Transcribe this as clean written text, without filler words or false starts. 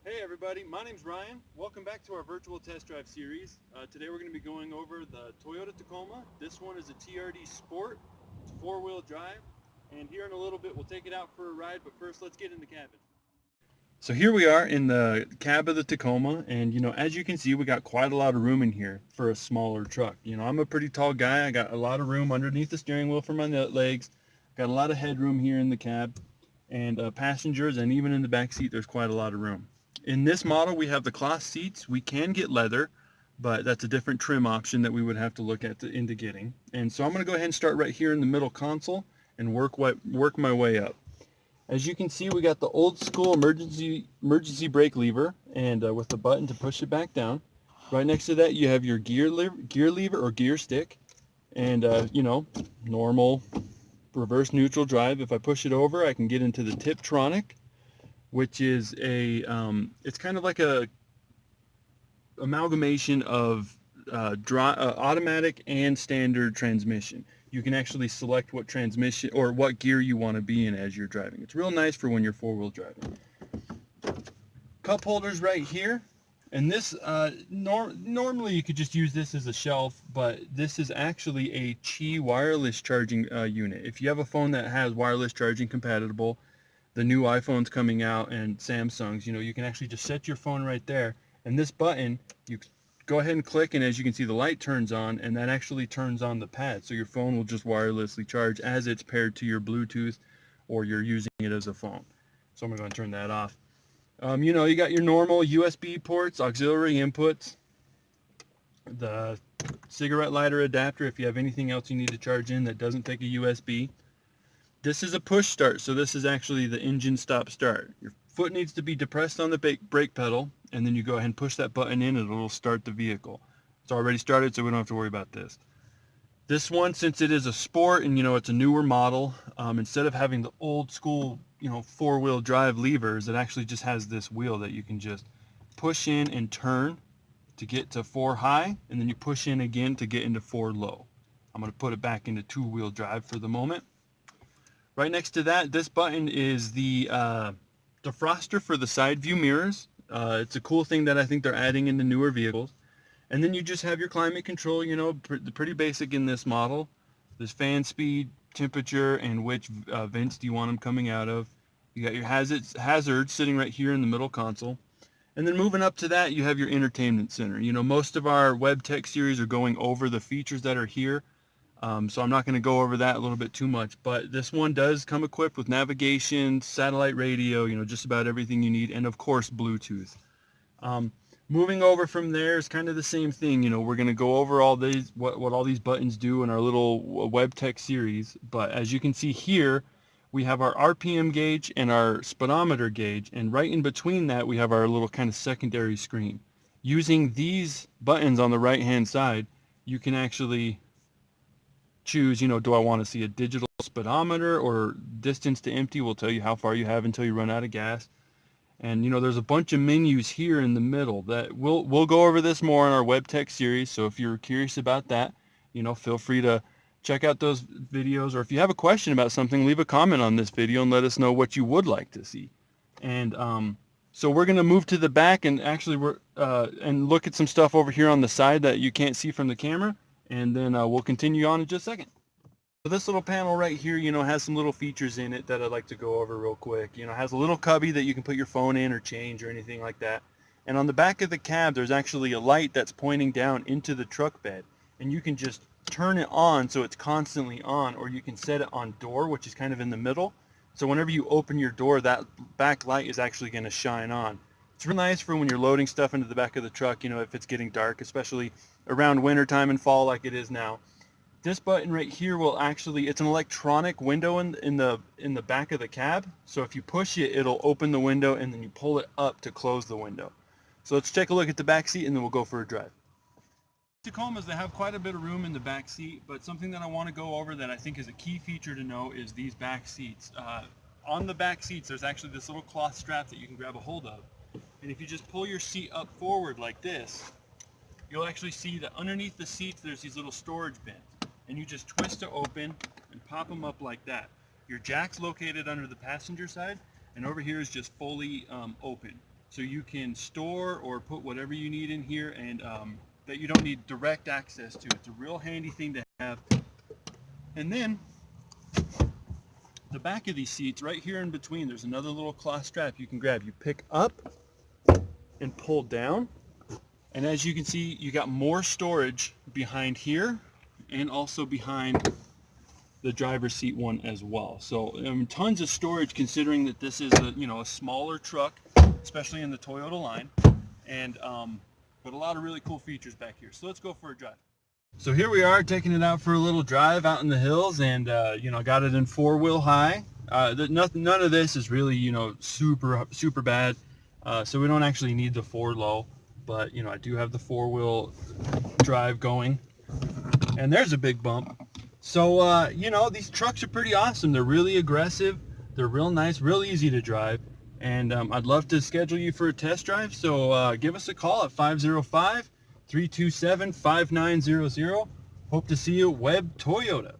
Hey everybody, my name's Ryan. Welcome back to our virtual test drive series. Today we're going to be going over the Toyota Tacoma. This one is a TRD Sport. It's four-wheel drive. And here in a little bit we'll take it out for a ride, but first let's get in the cabin. So here we are in the cab of the Tacoma, and as you can see, we got quite a lot of room in here for a smaller truck. I'm a pretty tall guy. I got a lot of room underneath the steering wheel for my legs. Got a lot of headroom here in the cab, and passengers, and even in the back seat there's quite a lot of room. In this model we have the cloth seats. We can get leather, but that's a different trim option that we would have to look at into getting. And so I'm going to go ahead and start right here in the middle console and work my way up. As you can see, we got the old school emergency brake lever, and with the button to push it back down. Right next to that you have your gear lever or gear stick, and normal reverse neutral drive. If I push it over, I can get into the Tiptronic, which is it's kind of like a amalgamation of automatic and standard transmission. You can actually select what transmission or what gear you want to be in as you're driving. It's real nice for when you're four-wheel driving. Cup holders right here, and this normally you could just use this as a shelf, but this is actually a Qi wireless charging unit. If you have a phone that has wireless charging compatible, the new iPhones coming out and Samsungs, you can actually just set your phone right there, and this button, you go ahead and click, and as you can see, the light turns on, and that actually turns on the pad, so your phone will just wirelessly charge as it's paired to your Bluetooth or you're using it as a phone. So I'm going to turn that off. You got your normal USB ports, auxiliary inputs, the cigarette lighter adapter if you have anything else you need to charge in that doesn't take a USB. This is a push start, so this is actually the engine stop start. Your foot needs to be depressed on the brake pedal, and then you go ahead and push that button in and it'll start the vehicle. It's already started, so we don't have to worry about this. This one, since it is a sport and it's a newer model, instead of having the old school four-wheel drive levers, it actually just has this wheel that you can just push in and turn to get to 4 high, and then you push in again to get into 4 low. I'm going to put it back into two-wheel drive for the moment. Right next to that, this button is the defroster for the side view mirrors. It's a cool thing that I think they're adding in the newer vehicles. And then you just have your climate control, pretty basic in this model. There's fan speed, temperature, and which vents do you want them coming out of. You got your hazards sitting right here in the middle console. And then moving up to that, you have your entertainment center. Most of our Webb Tech series are going over the features that are here. So I'm not going to go over that a little bit too much, but this one does come equipped with navigation, satellite radio, just about everything you need, and of course Bluetooth. Moving over from there is kind of the same thing. We're going to go over all these, what all these buttons do in our little Webb Tech series, but as you can see here, we have our RPM gauge and our speedometer gauge, and right in between that we have our little kind of secondary screen. Using these buttons on the right hand side, you can actually choose, do I want to see a digital speedometer, or distance to empty will tell you how far you have until you run out of gas. And there's a bunch of menus here in the middle that we'll go over this more in our Webb Tech series. So if you're curious about that, feel free to check out those videos, or if you have a question about something, leave a comment on this video and let us know what you would like to see. And so we're going to move to the back and actually and look at some stuff over here on the side that you can't see from the camera. And then we'll continue on in just a second. So this little panel right here, has some little features in it that I'd like to go over real quick. It has a little cubby that you can put your phone in or change or anything like that. And on the back of the cab, there's actually a light that's pointing down into the truck bed. And you can just turn it on so it's constantly on, or you can set it on door, which is kind of in the middle. So whenever you open your door, that back light is actually going to shine on. It's real nice for when you're loading stuff into the back of the truck, if it's getting dark, especially around winter time and fall like it is now. This button right here will actually, it's an electronic window in the back of the cab. So if you push it, it'll open the window, and then you pull it up to close the window. So let's take a look at the back seat, and then we'll go for a drive. Tacomas, they have quite a bit of room in the back seat, but something that I want to go over that I think is a key feature to know is these back seats. On the back seats, there's actually this little cloth strap that you can grab a hold of. And if you just pull your seat up forward like this, you'll actually see that underneath the seats there's these little storage bins, and you just twist to open and pop them up like that. Your jack's located under the passenger side, and over here is just fully open. so you can store or put whatever you need in here, and that you don't need direct access to. It's a real handy thing to have. And then the back of these seats, right here in between, there's another little cloth strap you can grab. You pick up and pull down, and as you can see, you got more storage behind here and also behind the driver's seat one as well. So tons of storage, considering that this is a smaller truck, especially in the Toyota line, and but a lot of really cool features back here. So let's go for a drive. So here we are, taking it out for a little drive out in the hills, and got it in 4-wheel high. None of this is really super bad, so we don't actually need the 4-low, but I do have the 4-wheel drive going, and there's a big bump. So these trucks are pretty awesome. They're really aggressive, they're real nice, real easy to drive, and I'd love to schedule you for a test drive. So give us a call at 505-327-5900. Hope to see you at Webb Toyota.